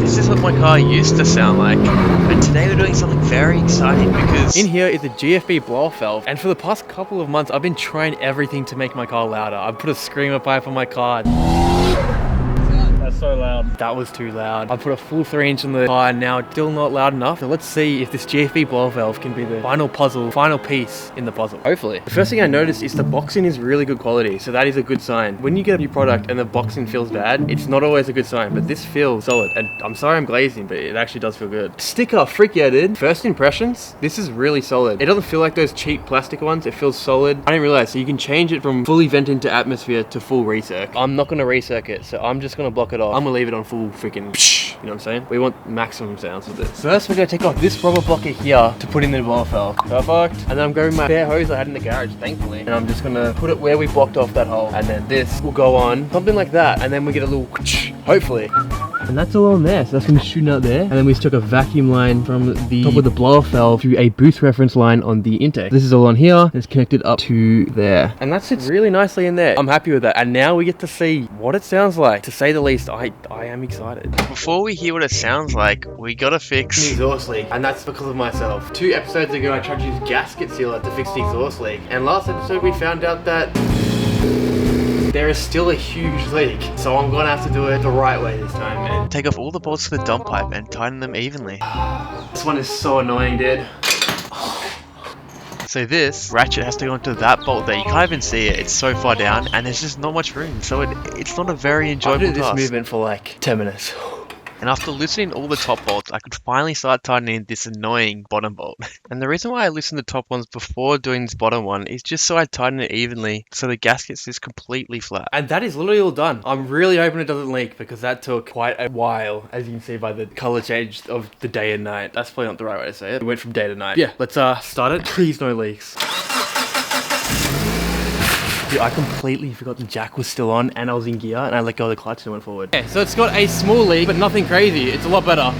This is what my car used to sound like, but today we're doing something very exciting because in here is a GFB blow-off valve, and for the past couple of months I've been trying everything to make my car louder. I've put a screamer pipe on my car. That's so loud. That was too loud. I put a full 3-inch on the car and now it's still not loud enough. So let's see if this GFB blow-off valve can be the final piece in the puzzle. Hopefully. The first thing I noticed is the boxing is really good quality, so that is a good sign. When you get a new product and the boxing feels bad, it's not always a good sign, but this feels solid. And I'm sorry I'm glazing, but it actually does feel good. Sticker, freak yeah, dude. First impressions, this is really solid. It doesn't feel like those cheap plastic ones. It feels solid. I didn't realize, so you can change it from fully vent into atmosphere to full recirc. I'm not gonna recirc it, so I'm just gonna block it off. I'm gonna leave it on full freaking, you know what I'm saying? We want maximum sounds with this. First, we're gonna take off this rubber bucket here to put in the blow-off valve. Perfect. And then I'm grabbing my spare hose I had in the garage, thankfully. And I'm just gonna put it where we blocked off that hole. And then this will go on, something like that. And then we get a little, hopefully. And that's all on there, so that's gonna be shooting out there. And then we took a vacuum line from the top of the blow-off valve to a boost reference line on the intake. This is all on here, and it's connected up to there. And that sits really nicely in there. I'm happy with that. And now we get to see what it sounds like. To say the least, I am excited. before we hear what it sounds like, we gotta fix the exhaust leak, and that's because of myself. 2 episodes ago, I tried to use gasket sealer to fix the exhaust leak, and last episode we found out that there is still a huge leak, so I'm gonna have to do it the right way this time, man. Take off all the bolts to the dump pipe and tighten them evenly. This one is so annoying, dude. So this ratchet has to go into that bolt there. You can't even see it. It's so far down and there's just not much room. So it's not a very enjoyable task. I did this movement for like 10 minutes. And after loosening all the top bolts, I could finally start tightening this annoying bottom bolt. And the reason why I loosened the top ones before doing this bottom one is just so I tighten it evenly so the gasket sits completely flat. And that is literally all done. I'm really hoping it doesn't leak because that took quite a while, as you can see by the color change of the day and night. That's probably not the right way to say it. It went from day to night. Yeah, let's start it. Please no leaks. Dude, I completely forgot the jack was still on and I was in gear and I let go of the clutch and went forward. Yeah, so it's got a small leak, but nothing crazy. It's a lot better.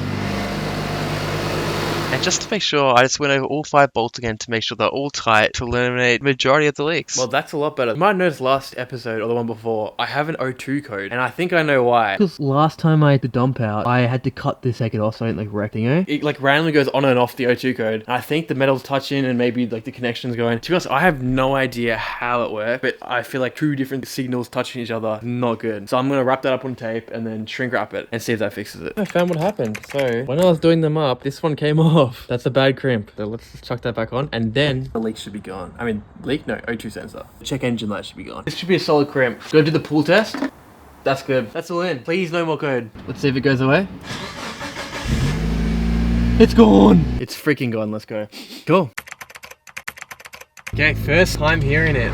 And just to make sure, I just went over all 5 bolts again to make sure they're all tight to eliminate the majority of the leaks. Well, that's a lot better. You might have noticed last episode or the one before, I have an O2 code and I think I know why. Because last time I had to dump out, I had to cut the second off so I didn't like wreck, you know? It like randomly goes on and off the O2 code. And I think the metal's touching and maybe like the connection's going. To be honest, I have no idea how it works, but I feel like 2 different signals touching each other, not good. So I'm going to wrap that up on tape and then shrink wrap it and see if that fixes it. I found what happened. So when I was doing them up, this one came off. That's a bad crimp. So let's just chuck that back on and then the leak should be gone. I mean, leak? No, O2 sensor. Check engine light should be gone. This should be a solid crimp. Go do the pull test. That's good. That's all in. Please no more code. Let's see if it goes away. It's gone. It's freaking gone. Let's go. Cool. Okay, first time hearing it.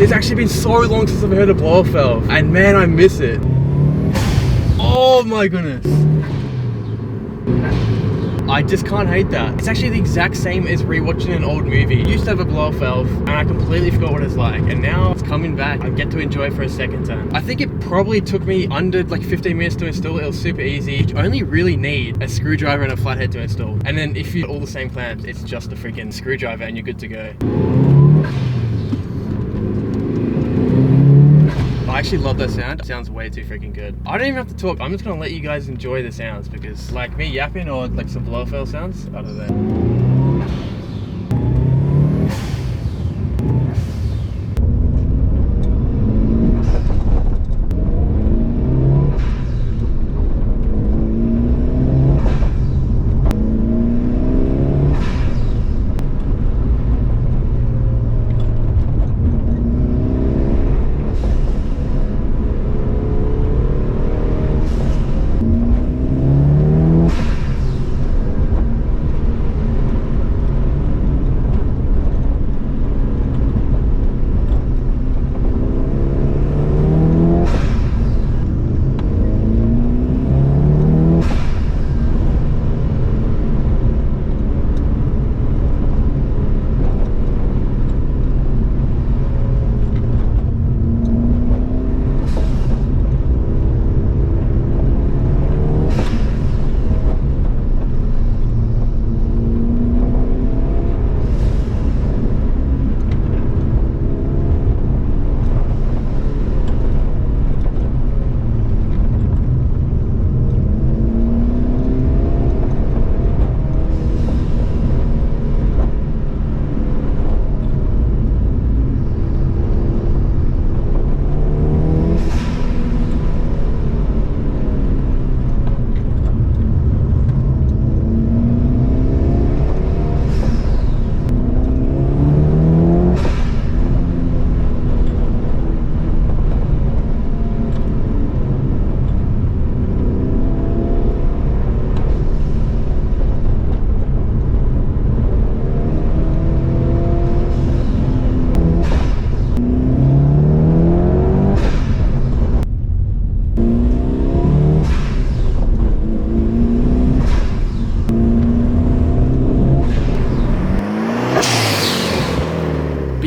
It's actually been so long since I've heard a blow-off valve, and man, I miss it. Oh my goodness. I just can't hate that. It's actually the exact same as rewatching an old movie. I used to have a blow-off valve, and I completely forgot what it's like, and now it's coming back. I get to enjoy it for a second time. I think it probably took me under like 15 minutes to install. It was super easy. You only really need a screwdriver and a flathead to install. And then if you all the same clamps, it's just a freaking screwdriver and you're good to go. I actually love that sound. It sounds way too freaking good. I don't even have to talk. I'm just gonna let you guys enjoy the sounds because like me yapping or like some blow-off valve sounds, I don't know.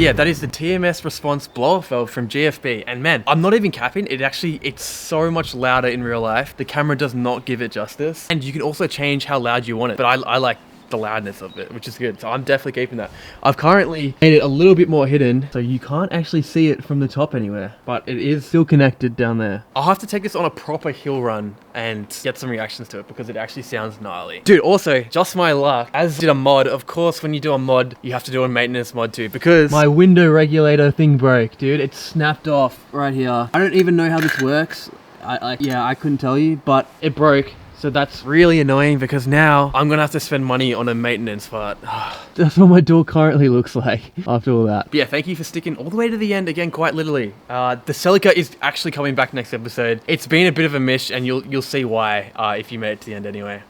yeah, that is the TMS Respons blow-off valve from GFB. And man, I'm not even capping, it's so much louder in real life. The camera does not give it justice. And you can also change how loud you want it. But I like the loudness of it, which is good. So I'm definitely keeping that. I've currently made it a little bit more hidden, so you can't actually see it from the top anywhere, but it is still connected down there. I'll have to take this on a proper hill run and get some reactions to it because it actually sounds gnarly. Dude, also, just my luck, as did a mod. Of course, when you do a mod, you have to do a maintenance mod too, because my window regulator thing broke, dude. It snapped off right here. I don't even know how this works. I couldn't tell you, but it broke. So that's really annoying because now I'm gonna have to spend money on a maintenance part. That's what my door currently looks like after all that. But yeah, thank you for sticking all the way to the end again, quite literally. The Celica is actually coming back next episode. It's been a bit of a mish and you'll see why if you made it to the end anyway.